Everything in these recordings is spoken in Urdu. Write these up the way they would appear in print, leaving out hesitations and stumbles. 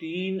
3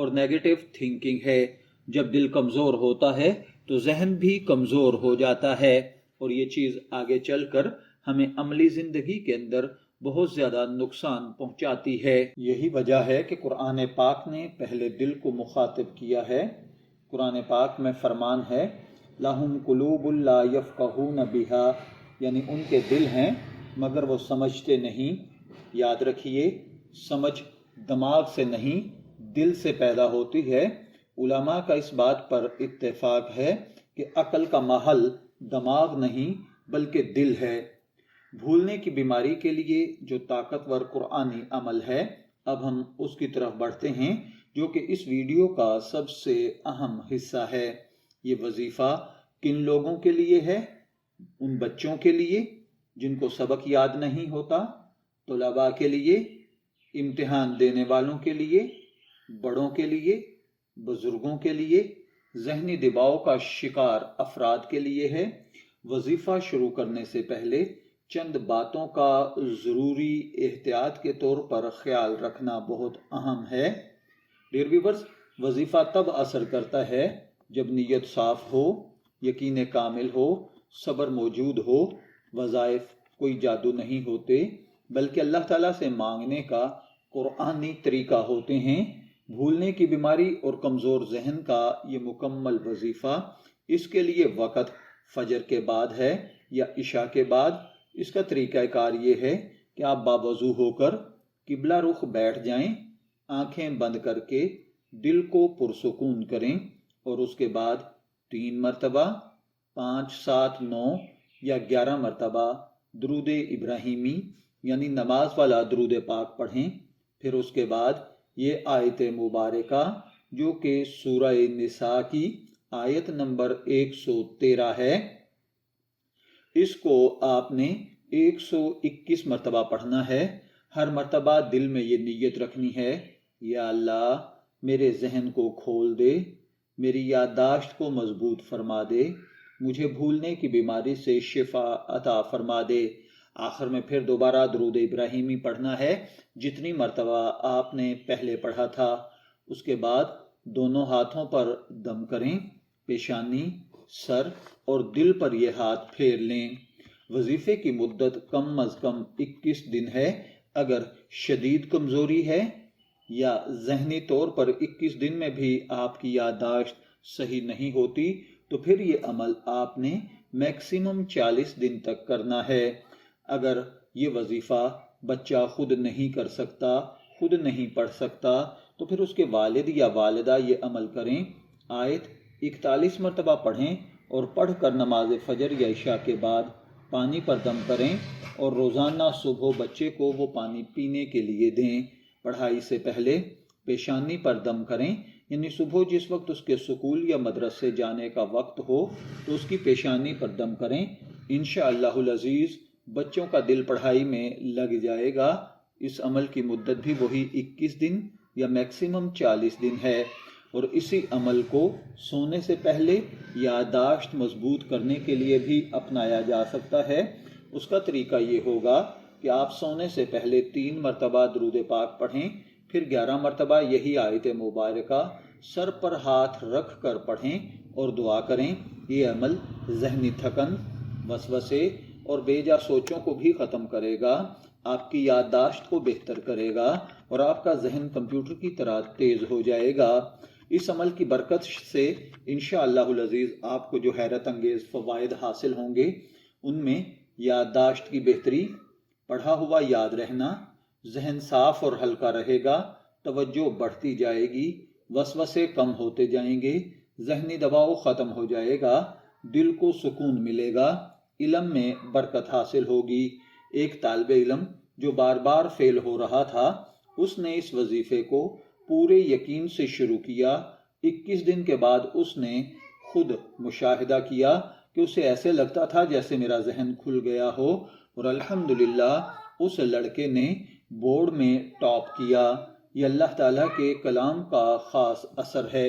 اور نیگیٹو تھنکنگ ہے۔ جب دل کمزور ہوتا ہے تو ذہن بھی کمزور ہو جاتا ہے، اور یہ چیز آگے چل کر ہمیں عملی زندگی کے اندر بہت زیادہ نقصان پہنچاتی ہے۔ یہی وجہ ہے کہ قرآن پاک نے پہلے دل کو مخاطب کیا ہے۔ قرآن پاک میں فرمان ہے لَهُمْ قُلُوبٌ لَا يَفْقَهُونَ بِهَا، یعنی ان کے دل ہیں مگر وہ سمجھتے نہیں۔ یاد رکھیے، سمجھ دماغ سے نہیں، دل سے پیدا ہوتی ہے۔ علماء کا اس بات پر اتفاق ہے کہ عقل کا محل دماغ نہیں بلکہ دل ہے۔ بھولنے کی بیماری کے لیے جو طاقتور قرآنی عمل ہے، اب ہم اس کی طرف بڑھتے ہیں، جو کہ اس ویڈیو کا سب سے اہم حصہ ہے۔ یہ وظیفہ کن لوگوں کے لیے ہے؟ ان بچوں کے لیے جن کو سبق یاد نہیں ہوتا، طلباء کے لیے، امتحان دینے والوں کے لیے، بڑوں کے لیے، بزرگوں کے لیے، ذہنی دباؤ کا شکار افراد کے لیے ہے۔ وظیفہ شروع کرنے سے پہلے چند باتوں کا ضروری احتیاط کے طور پر خیال رکھنا بہت اہم ہے۔ ڈیئر ویورز، وظیفہ تب اثر کرتا ہے جب نیت صاف ہو، یقین کامل ہو، صبر موجود ہو۔ وظائف کوئی جادو نہیں ہوتے، بلکہ اللہ تعالیٰ سے مانگنے کا قرآنی طریقہ ہوتے ہیں۔ بھولنے کی بیماری اور کمزور ذہن کا یہ مکمل وظیفہ، اس کے لیے وقت فجر کے بعد ہے یا عشاء کے بعد۔ اس کا طریقہ کار یہ ہے کہ آپ باوضو ہو کر قبلہ رخ بیٹھ جائیں، آنکھیں بند کر کے دل کو پرسکون کریں، اور اس کے بعد 3 مرتبہ، 5، 7، 9 یا 11 مرتبہ درود ابراہیمی یعنی نماز والا درود پاک پڑھیں۔ پھر اس کے بعد یہ آیت مبارکہ جو کہ سورہ نساء کی آیت نمبر 113 ہے، اس کو آپ نے 121 مرتبہ پڑھنا ہے۔ ہر مرتبہ دل میں یہ نیت رکھنی ہے، یا اللہ میرے ذہن کو کھول دے، میری یادداشت کو مضبوط فرما دے، مجھے بھولنے کی بیماری سے شفا عطا فرما دے۔ آخر میں پھر دوبارہ درود ابراہیمی پڑھنا ہے جتنی مرتبہ آپ نے پہلے پڑھا تھا۔ اس کے بعد دونوں ہاتھوں پر دم کریں، پیشانی، سر اور دل پر یہ ہاتھ پھیر لیں۔ وظیفے کی مدت کم از کم 21 دن ہے۔ اگر شدید کمزوری ہے یا ذہنی طور پر 21 دن میں بھی آپ کی یادداشت صحیح نہیں ہوتی، تو پھر یہ عمل آپ نے میکسیمم 40 دن تک کرنا ہے۔ اگر یہ وظیفہ بچہ خود نہیں کر سکتا، خود نہیں پڑھ سکتا، تو پھر اس کے والد یا والدہ یہ عمل کریں۔ آیت 41 مرتبہ پڑھیں اور پڑھ کر نماز فجر یا عشاء کے بعد پانی پر دم کریں، اور روزانہ صبح بچے کو وہ پانی پینے کے لیے دیں۔ پڑھائی سے پہلے پیشانی پر دم کریں، یعنی صبح جس وقت اس کے سکول یا مدرسے جانے کا وقت ہو تو اس کی پیشانی پر دم کریں۔ انشاءاللہ العزیز بچوں کا دل پڑھائی میں لگ جائے گا۔ اس عمل کی مدت بھی وہی 21 دن یا میکسیمم 40 دن ہے، اور اسی عمل کو سونے سے پہلے یادداشت مضبوط کرنے کے لیے بھی اپنایا جا سکتا ہے۔ اس کا طریقہ یہ ہوگا کہ آپ سونے سے پہلے 3 مرتبہ درود پاک پڑھیں، پھر 11 مرتبہ یہی آیت مبارکہ سر پر ہاتھ رکھ کر پڑھیں اور دعا کریں۔ یہ عمل ذہنی تھکن، وسوسے اور بے جا سوچوں کو بھی ختم کرے گا، آپ کی یادداشت کو بہتر کرے گا، اور آپ کا ذہن کمپیوٹر کی طرح تیز ہو جائے گا۔ اس عمل کی برکت سے انشاءاللہ العزیز آپ کو جو حیرت انگیز فوائد حاصل ہوں گے، ان میں یادداشت کی بہتری، پڑھا ہوا یاد رہنا، ذہن صاف اور ہلکا رہے گا، توجہ بڑھتی جائے گی، وسوسے کم ہوتے جائیں گے، ذہنی دباؤ ختم ہو جائے گا، دل کو سکون ملے گا، علم میں برکت حاصل ہوگی۔ ایک طالب علم جو بار بار فیل ہو رہا تھا، اس نے اس وظیفے کو پورے یقین سے شروع کیا۔ 21 دن کے بعد اس نے خود مشاہدہ کیا کہ اسے ایسے لگتا تھا جیسے میرا ذہن کھل گیا ہو، اور الحمدللہ اس لڑکے نے بورڈ میں ٹاپ کیا۔ یہ اللہ تعالیٰ کے کلام کا خاص اثر ہے۔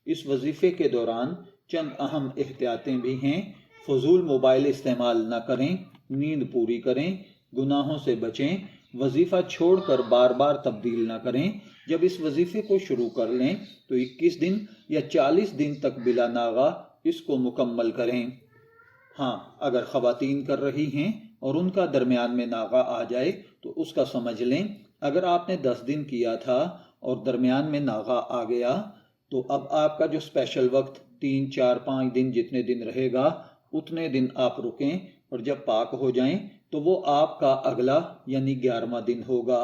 اس وظیفے کے دوران چند اہم احتیاطیں بھی ہیں۔ فضول موبائل استعمال نہ کریں، نیند پوری کریں، گناہوں سے بچیں، وظیفہ چھوڑ کر بار بار تبدیل نہ کریں۔ جب اس وظیفے کو شروع کر لیں تو 21 دن یا 40 دن تک بلا ناغہ اس کو مکمل کریں۔ ہاں، اگر خواتین کر رہی ہیں اور ان کا درمیان میں ناغہ آ جائے تو اس کا سمجھ لیں۔ اگر آپ نے 10 دن کیا تھا اور درمیان میں ناغہ آ گیا تو اب آپ کا جو اسپیشل وقت 3، 4، 5 دن جتنے دن رہے گا اتنے دن آپ رکیں، اور جب پاک ہو جائیں تو وہ آپ کا اگلا یعنی 11واں دن ہوگا۔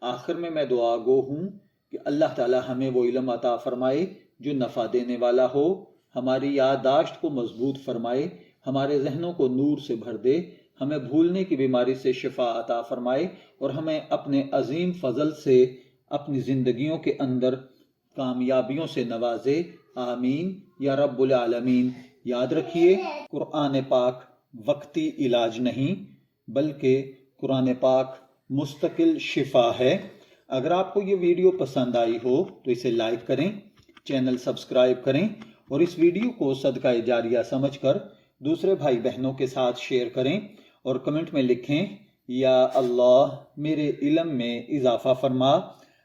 آخر میں دعا گو ہوں کہ اللہ تعالی ہمیں وہ علم عطا فرمائے جو نفع دینے والا ہو، ہماری یادداشت کو مضبوط فرمائے، ہمارے ذہنوں کو نور سے بھر دے، ہمیں بھولنے کی بیماری سے شفا عطا فرمائے، اور ہمیں اپنے عظیم فضل سے اپنی زندگیوں کے اندر کامیابیوں سے نوازے۔ آمین یا رب العالمین۔ یاد رکھیے، قرآن پاک وقتی علاج نہیں بلکہ قرآن پاک مستقل شفا ہے۔ اگر آپ کو یہ ویڈیو پسند آئی ہو تو اسے لائک کریں، چینل سبسکرائب کریں، اور اس ویڈیو کو صدقہ جاریہ سمجھ کر دوسرے بھائی بہنوں کے ساتھ شیئر کریں، اور کمنٹ میں لکھیں یا اللہ میرے علم میں اضافہ فرما۔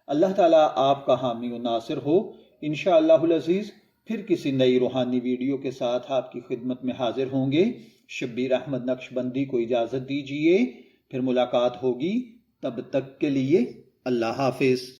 اللہ تعالیٰ آپ کا حامی و ناصر ہو۔ انشاءاللہ العزیز پھر کسی نئی روحانی ویڈیو کے ساتھ آپ کی خدمت میں حاضر ہوں گے۔ شبیر احمد نقشبندی کو اجازت دیجیے، پھر ملاقات ہوگی، تب تک کے لیے اللہ حافظ۔